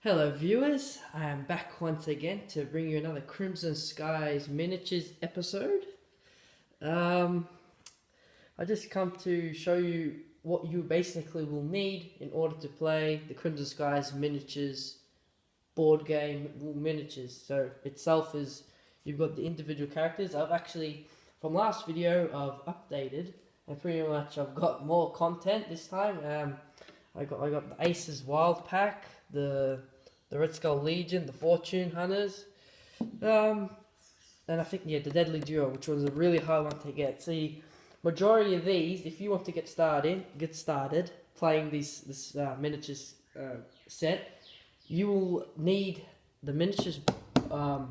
Hello, viewers. I am back once again to bring you another Crimson Skies miniatures episode. Um, I just come to show you what you basically will need in order to play the Crimson Skies miniatures board game miniatures. So itself is you've got the individual characters. I've actually from last video I've updated and pretty much I've got more content this time. I got the Aces Wild Pack, the Red Skull Legion, the Fortune Hunters, um, and I think the Deadly Duo, which was a really hard one to get. See, majority of these, if you want to get started playing this miniatures set, you will need the miniatures. What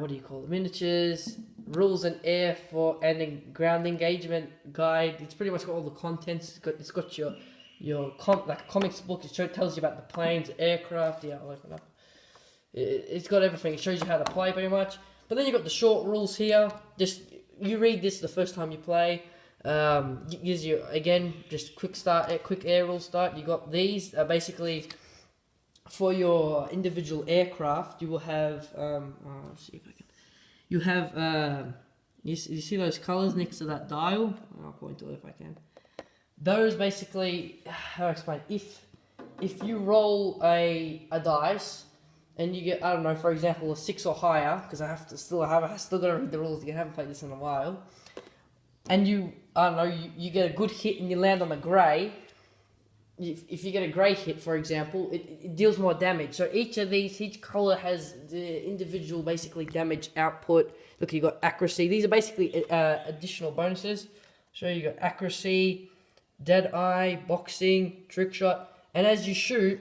do you call it? Miniatures, rules and air for and ground engagement guide. It's pretty much got all the contents. It's got like a comics book. It tells you about the planes, aircraft. Yeah, I'll open up. It's got everything. It shows you how to play pretty much. But then you got the short rules here. Just you read this the first time you play. Gives you again just quick air rule start. You got these basically for your individual aircraft. You will have let's see if I can. You have you see those colors next to that dial. I'll point to it if I can. Those basically, how do I explain? If you roll a dice and you get, I don't know, for example, a 6 or higher, because I still got to read the rules again. I haven't played this in a while. And I don't know, you get a good hit and you land on a grey. If you get a grey hit, for example, it deals more damage. So each color has the individual basically damage output. Look, you got accuracy. These are basically additional bonuses. So you got accuracy, dead eye, boxing, trick shot, and as you shoot,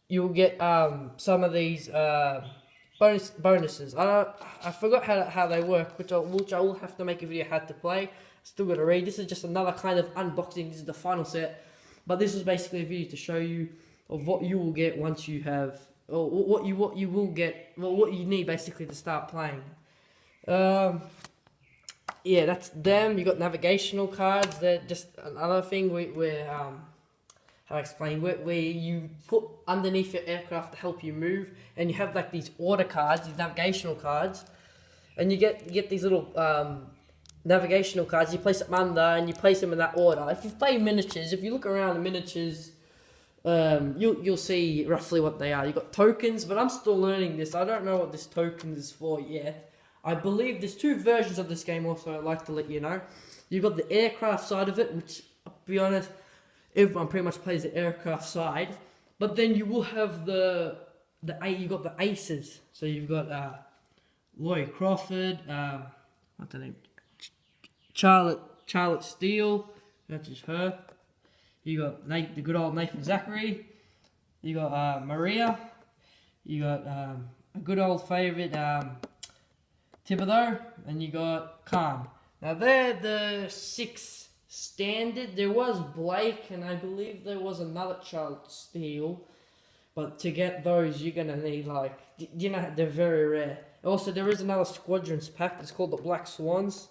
you'll get some of these bonuses. I forgot how they work, which I will have to make a video how to play. Still got to read. This is just another kind of unboxing. This is the final set, but this is basically a video to show you of what you will get once you have, or what you will get, well, what you need basically to start playing. Yeah, that's them. You got navigational cards. They're just another thing where how I explain where you put underneath your aircraft to help you move, and you have like these order cards, these navigational cards, and you get these little navigational cards. You place them under, and you place them in that order. If you play miniatures, if you look around the miniatures, you'll see roughly what they are. You got tokens, but I'm still learning this. I don't know what this token is for yet. I believe there's two versions of this game also I'd like to let you know. You've got the aircraft side of it, which, I'll be honest, everyone pretty much plays the aircraft side. But then you will have you got the aces. So you've got Lori Crawford, what's her name? Charlotte Steele, that's just her. You got the good old Nathan Zachary. You got Maria. You got a good old favourite Thibodeau, and you got Khan. Now they're the 6 standard. There was Blake, and I believe there was another Charlotte Steele. But to get those, you're gonna need they're very rare. Also, there is another Squadrons pack. It's called the Black Swans.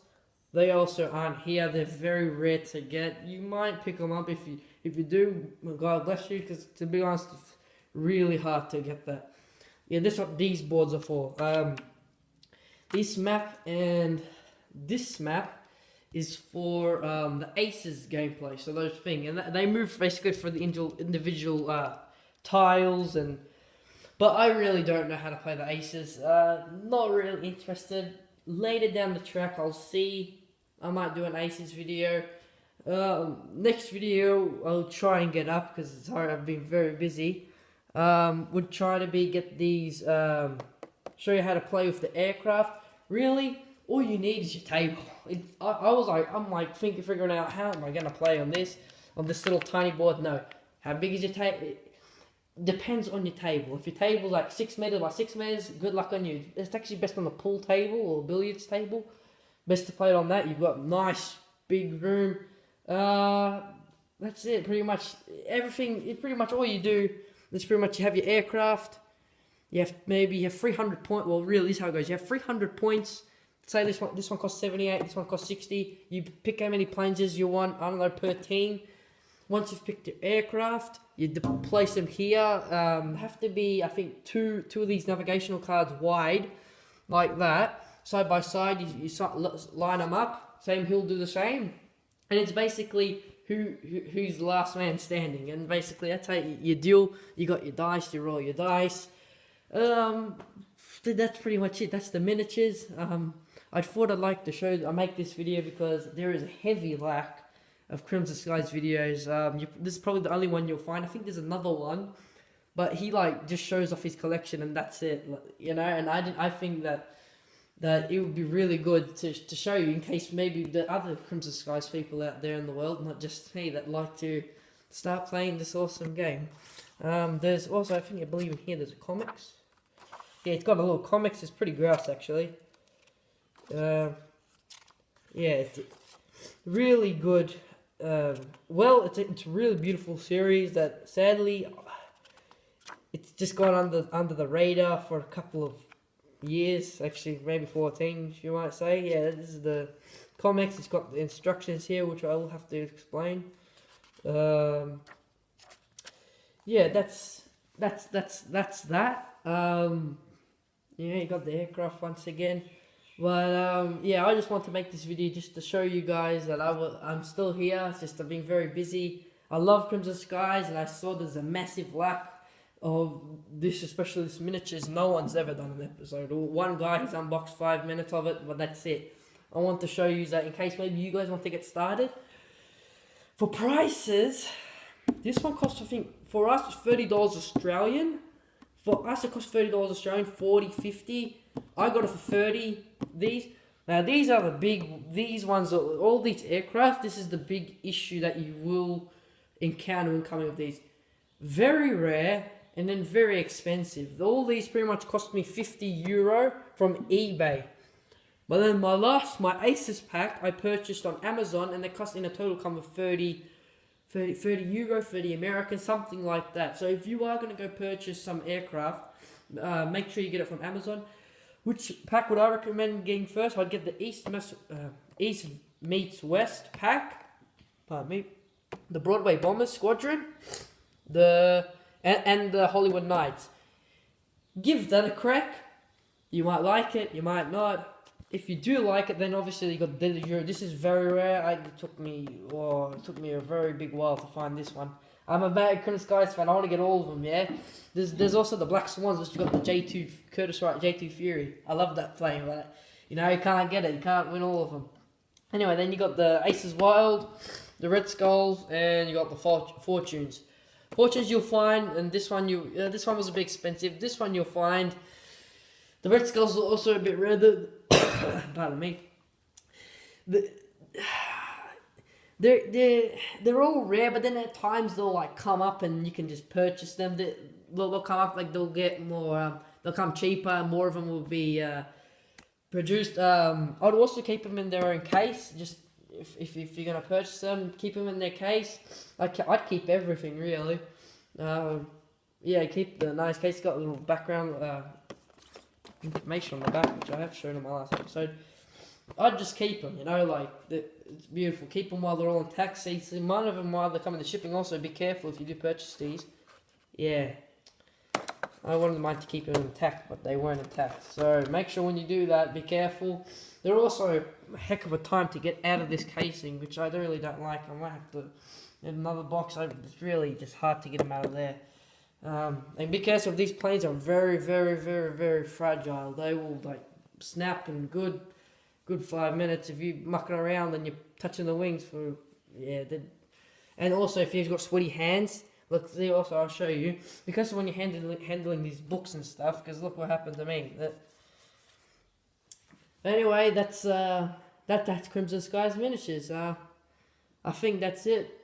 They also aren't here. They're very rare to get. You might pick them up if you do. God bless you, because to be honest, it's really hard to get that. Yeah, this is what these boards are for. This map and this map is for the Aces gameplay, so those things, and they move basically for the individual tiles but I really don't know how to play the Aces. Not really interested. Later down the track, I'll see. I might do an Aces video. Next video, I'll try and get up because sorry, I've been very busy. Would try to get these. Show you how to play with the aircraft. Really, all you need is your table. I'm figuring out how am I gonna play on this little tiny board. No, how big is your table? It depends on your table. If your table's like 6 meters by 6 meters, good luck on you. It's actually best on a pool table or a billiards table. Best to play it on that. You've got nice big room. That's it. Pretty much everything. It's pretty much all you do. It's pretty much you have your aircraft. You have 300 points. Well, really, this is how it goes. You have 300 points. Say this one costs 78. This one costs 60. You pick how many planes you want. I don't know, per team. Once you've picked your aircraft, you place them here. Have to be, I think, two of these navigational cards wide, like that, side by side. You line them up. Same, he'll do the same, and it's basically who's the last man standing. And basically, that's how you deal. You got your dice. You roll your dice. That's pretty much it. That's the miniatures. I thought I'd like to show. I make this video because there is a heavy lack of Crimson Skies videos. This is probably the only one you'll find. I think there's another one, but he like just shows off his collection and that's it. You know, and I think that it would be really good to show you in case maybe the other Crimson Skies people out there in the world, not just me, that like to start playing this awesome game. There's also, I believe in here there's a comics. Yeah, it's got a little comics. It's pretty gross actually. Yeah, it's really good. Well, it's a really beautiful series that sadly it's just gone under the radar for a couple of years, actually maybe 14 you might say. Yeah, this is the comics. It's got the instructions here which I will have to explain. Yeah, that's that. Yeah, you got the aircraft once again. But yeah, I just want to make this video just to show you guys that I'm still here. It's just I've been very busy. I love Crimson Skies, and I saw there's a massive lack of this, especially this miniatures. No one's ever done an episode. One guy has unboxed 5 minutes of it, but that's it. I want to show you that in case maybe you guys want to get started. For prices, this one costs, I think, for us it's $30 Australian. For us it costs $30 Australian, 40, 50. I got it for 30. Now these are these ones, all these aircraft, this is the big issue that you will encounter when coming with these. Very rare and then very expensive. All these pretty much cost me €50 from eBay. But then my Aces pack I purchased on Amazon, and they cost in a total come with 30 euro, 30 American, something like that. So if you are going to go purchase some aircraft, make sure you get it from Amazon. Which pack would I recommend getting first? I'd get the East meets West pack. Pardon me. The Broadway Bombers Squadron. And the Hollywood Knights. Give that a crack. You might like it, you might not. If you do like it, then obviously you got Dead Euro. This is very rare. It took me a very big while to find this one. I'm a bad Crimson Skies fan. I want to get all of them. Yeah. There's also the Black Swans, which you got the J2 Curtis Wright J2 Fury. I love that plane, but you know you can't get it. You can't win all of them. Anyway, then you got the Aces Wild, the Red Skulls, and you got the Fortunes. Fortunes you'll find, and this one this one was a bit expensive. This one you'll find. The Red Skulls are also a bit rare. Pardon me. They're all rare, but then at times they'll like come up and you can just purchase them. They'll come up, like they'll get more. They'll come cheaper. More of them will be produced. I'd also keep them in their own case. Just if you're gonna purchase them, keep them in their case. I'd keep everything really. Yeah, keep the nice case. Got a little background information on the back, which I have shown in my last episode. I'd just keep them, you know, like it's beautiful. Keep them while they're all intact. See, one of them while they're coming to shipping. Also, be careful if you do purchase these. Yeah, I wanted mine to keep them intact, but they weren't intact. So make sure when you do that, be careful. They're also a heck of a time to get out of this casing, which I really don't like. I might have to get another box. It's really just hard to get them out of there. And be careful, these planes are very, very, very, very fragile. They will like snap in good 5 minutes if you mucking around and you're touching the wings for and also if you've got sweaty hands. Look, see, also I'll show you, because when you're handling these books and stuff, because look what happened to me. Anyway, that's Crimson Skies miniatures. I think that's it.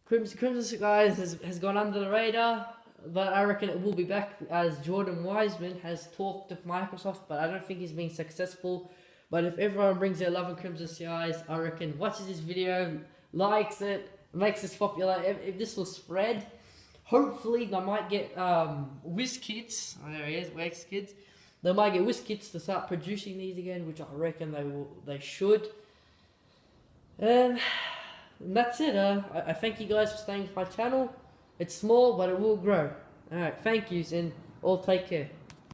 Crimson Skies has gone under the radar, but I reckon it will be back, as Jordan Wiseman has talked of Microsoft, but I don't think he's been successful. But if everyone brings their love in Crimson Skies, I reckon watches this video, likes it, makes this popular, if this will spread, hopefully they might get WizKids, oh, there he is, WizKids, they might get WizKids to start producing these again, which I reckon they should. And And that's it. I thank you guys for staying with my channel. It's small, but it will grow. Alright, thank yous and all take care.